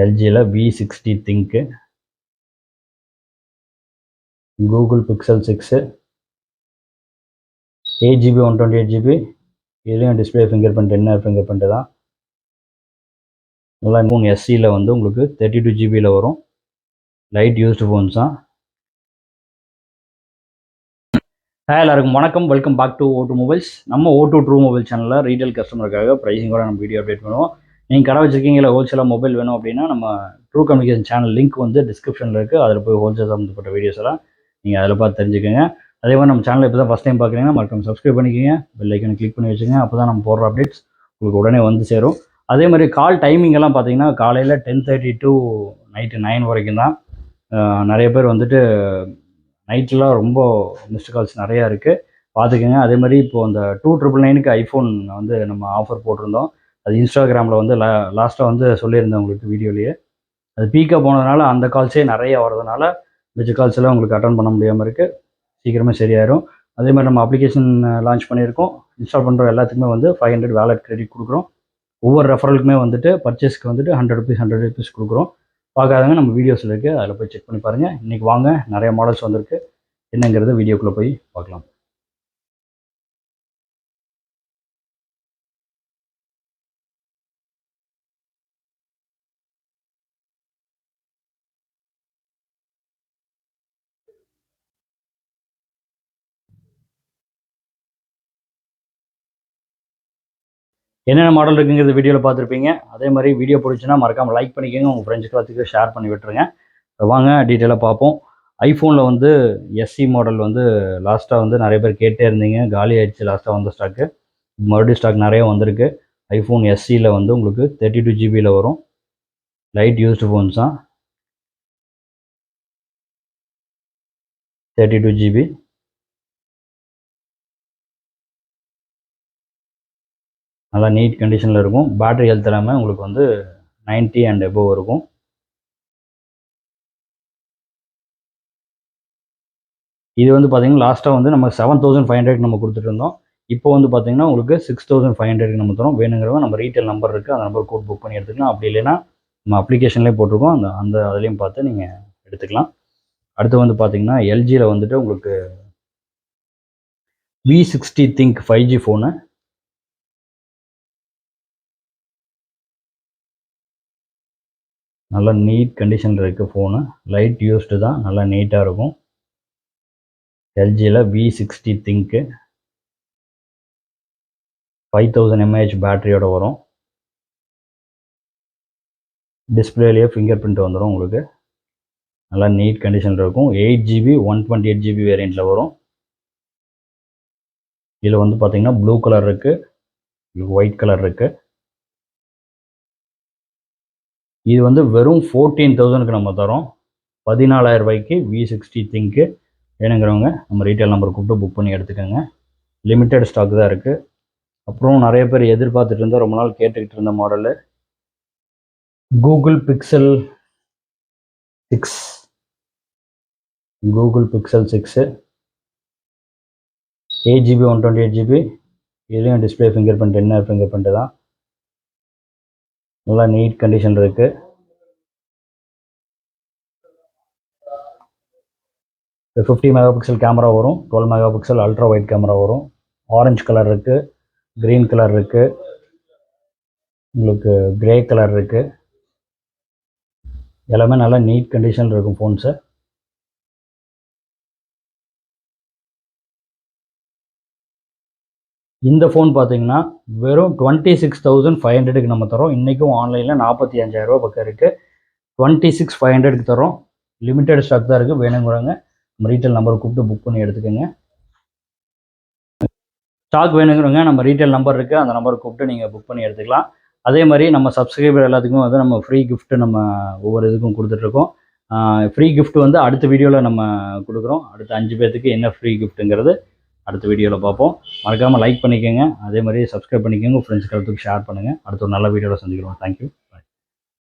எல்ஜியில் V60 thing, Google pixel 6, 8GB 128GB, இதுலேயும் display finger print என்ன finger print தான். நல்லா iPhone SEயில் வந்து உங்களுக்கு 32GBயில் வரும். லைட் யூஸ்டு ஃபோன்ஸ் தான். எல்லாருக்கும் வணக்கம், welcome back to O2 mobiles. நம்ம O2 ட்ரூ மொபைல் சேனலில் ரீட்டைல் கஸ்டமருக்காக ப்ரைஸிங்கோட நம்ம வீடியோ அப்டேட் பண்ணுவோம். நீங்கள் கடை வச்சுருக்கீங்களா ஹோல்சேலாக மொபைல் வேணும் அப்படின்னா நம்ம ட்ரூ கம்யூனிகேஷன் சேனல் லிங்க் வந்து டிஸ்கிரிப்ஷனில் இருக்குது. அதில் போய் ஹோல்சேல் சம்மந்தப்பட்ட வீடியோஸ் எல்லாம் நீங்கள் அதில் பார்த்து தெரிஞ்சுக்கோங்க. அதே மாதிரி நம்ம சேனலில் இப்போ தான் ஃபஸ்ட் டைம் பார்க்குறீங்கன்னா மறக்காம சப்ஸ்கிரைப் பண்ணிக்கோங்க, பெல் ஐக்கனை கிளிக் பண்ணி வச்சுங்க. அப்போ தான் நம்ம போடுற அப்டேட்ஸ் உங்களுக்கு உடனே வந்து சேரும். அதே மாதிரி கால் டைமிங் எல்லாம் பார்த்தீங்கன்னா காலையில் 10:30 to நைட்டு 9 வரைக்கும் தான். நிறைய பேர் வந்துட்டு நைட்லாம் ரொம்ப மிஸ்டு கால்ஸ் நிறையா இருக்குது, பார்த்துக்கோங்க. அதே மாதிரி இப்போது அந்த 299க்கு ஐஃபோன் வந்து நம்ம ஆஃபர் போட்டிருந்தோம். அது இன்ஸ்டாகிராமில் வந்து லாஸ்ட்டாக வந்து சொல்லியிருந்தேன் உங்களுக்கு வீடியோலேயே. அது பீக்காக போனதுனால அந்த கால்ஸே நிறைய வரதுனால மிச்ச கால்ஸ் எல்லாம் உங்களுக்கு அட்டன் பண்ண முடியாமல் இருக்குது. சீக்கிரமே சரியாயிரும். அதே மாதிரி நம்ம அப்ளிகேஷன் லான்ச் பண்ணியிருக்கோம். இன்ஸ்டால் பண்ணுற எல்லாத்துக்குமே வந்து 500 வேலட் கிரெடிட் கொடுக்குறோம். ஒவ்வொரு ரெஃபரலுக்குமே வந்துட்டு பர்ச்சேஸ்க்கு வந்துட்டு 100 rupees கொடுக்குறோம். பார்க்காதவங்க நம்ம வீடியோஸில் இருக்குது, அதில் போய் செக் பண்ணி பாருங்கள். இன்றைக்கி வாங்க, நிறைய மாடல்ஸ் வந்திருக்கு. என்னங்கிறத வீடியோக்குள்ளே போய் பார்க்கலாம். என்னென்ன மாடல் இருக்குங்கிறது வீடியோவில் பார்த்துருப்பீங்க. அதே மாதிரி வீடியோ பிடிச்சுன்னா மறக்காமல் லைக் பண்ணிக்கோங்க, உங்கள் ஃப்ரெண்ட்ஸ் எல்லாத்துக்கும் ஷேர் பண்ணி விட்டுருங்க. வாங்க டீட்டெயிலாக பார்ப்போம். ஐஃபோனில் வந்து SE மாடல் வந்து லாஸ்ட்டாக வந்து நிறைய பேர் கேட்டே இருந்தீங்க, காலி ஆகிடுச்சு லாஸ்ட்டாக வந்த ஸ்டாக்கு. மறுபடியும் ஸ்டாக் நிறைய வந்திருக்கு. ஐஃபோன் SEயில் வந்து உங்களுக்கு 32GBயில் வரும். லைட் யூஸ்டு ஃபோன்ஸ் தான். 32GB. நல்லா நீட் கண்டிஷனில் இருக்கும். பேட்டரி ஹெல்த் எல்லாமே உங்களுக்கு வந்து 90 and above இருக்கும். இது வந்து பார்த்தீங்கன்னா லாஸ்ட்டாக வந்து நம்ம 7500 நம்ம கொடுத்துட்டு இருந்தோம். இப்போ வந்து பார்த்தீங்கன்னா உங்களுக்கு 6500 நம்ம தரோம். வேணுங்கிறவங்க நம்ம ரீட்டைல் நம்பர் இருக்குது, அந்த நம்பர் கோட் புக் பண்ணி எடுத்துக்கலாம். அப்படி இல்லைன்னா நம்ம அப்ளிகேஷன்லேயே போட்டிருக்கோம், அந்த அதுலேயும் பார்த்து நீங்கள் எடுத்துக்கலாம். அடுத்து வந்து பார்த்தீங்கன்னா எல்ஜியில் வந்துட்டு உங்களுக்கு V60 திங்க் 5G ஃபோனு. நல்லா நீட் கண்டிஷனில் இருக்குது ஃபோனு. லைட் யூஸ்டு தான், நல்லா நீட்டாக இருக்கும். எல்ஜியில் V60 திங்க்கு 5000 mAh பேட்டரியோடு வரும். டிஸ்பிளேலேயே ஃபிங்கர் பிரிண்ட் வந்துடும் உங்களுக்கு. நல்லா நீட் கண்டிஷனில் இருக்கும். 8GB 128GB வேரியண்ட்டில் வரும். இதில் வந்து பார்த்தீங்கன்னா ப்ளூ கலர் இருக்குது, ஒயிட் கலர் இருக்குது. இது வந்து வெறும் 14,000க்கு நம்ம தரோம். 14,000 ரூபாய்க்கு V60 திங்க்கு. வேணுங்கிறவங்க நம்ம ரீட்டைல் நம்பர் கூப்பிட்டு புக் பண்ணி எடுத்துக்கோங்க. லிமிட்டட் ஸ்டாக் தான் இருக்குது. அப்புறம் நிறைய பேர் எதிர்பார்த்துட்டு இருந்தால் ரொம்ப நாள் கேட்டுக்கிட்டு இருந்த model Google pixel 6. Google pixel 6 8GB 128GB. இதுலேயும் டிஸ்பிளே ஃபிங்கர் பிரிண்ட் என்ன ஃபிங்கர் பிரிண்ட்டு தான். நல்லா நீட் கண்டிஷன் இருக்குது. 50 மெகாபிக்சல் கேமரா வரும். 12 மெகாபிக்சல் அல்ட்ரா வைட் கேமரா வரும். ஆரஞ்சு கலர் இருக்குது, க்ரீன் கலர் இருக்குது, உங்களுக்கு கிரே கலர் இருக்குது. எல்லாமே நல்லா நீட் கண்டிஷனில் இருக்கும் ஃபோன்ஸு. இந்த ஃபோன் பார்த்தீங்கன்னா வெறும் 26,500க்கு நம்ம தரோம். இன்றைக்கும் ஆன்லைனில் 45,000 ரூபா பக்கம் இருக்குது. 26,500க்கு தரோம். லிமிட்டட் ஸ்டாக் தான் இருக்குது. வேணுங்கிறவங்க நம்ம ரீட்டைல் நம்பர் கூப்பிட்டு புக் பண்ணி எடுத்துக்கோங்க. ஸ்டாக் வேணுங்கிறவங்க நம்ம ரீட்டைல் நம்பர் இருக்குது, அந்த நம்பர் கூப்பிட்டு நீங்கள் புக் பண்ணி எடுத்துக்கலாம். அதே மாதிரி நம்ம சப்ஸ்கிரைபர் எல்லாத்துக்கும் வந்து நம்ம ஃப்ரீ கிஃப்ட்டு நம்ம ஒவ்வொரு இதுக்கும் கொடுத்துட்ருக்கோம். ஃப்ரீ கிஃப்ட் வந்து அடுத்த வீடியோவில் நம்ம கொடுக்குறோம். அடுத்த 5 பேர்த்துக்கு என்ன ஃப்ரீ கிஃப்ட்டுங்கிறது அடுத்த வீடியோவில் பார்ப்போம். மறக்காமல் லைக் பண்ணிக்கோங்க, அதே மாதிரி சப்ஸ்கிரைப் பண்ணிக்கோங்க, ஃப்ரெண்ட்ஸ்க்கு எல்லாத்துக்கும் ஷேர் பண்ணுங்கள். அடுத்த ஒரு நல்ல வீடியோவில் சந்திக்கிறோம். தேங்க்யூ.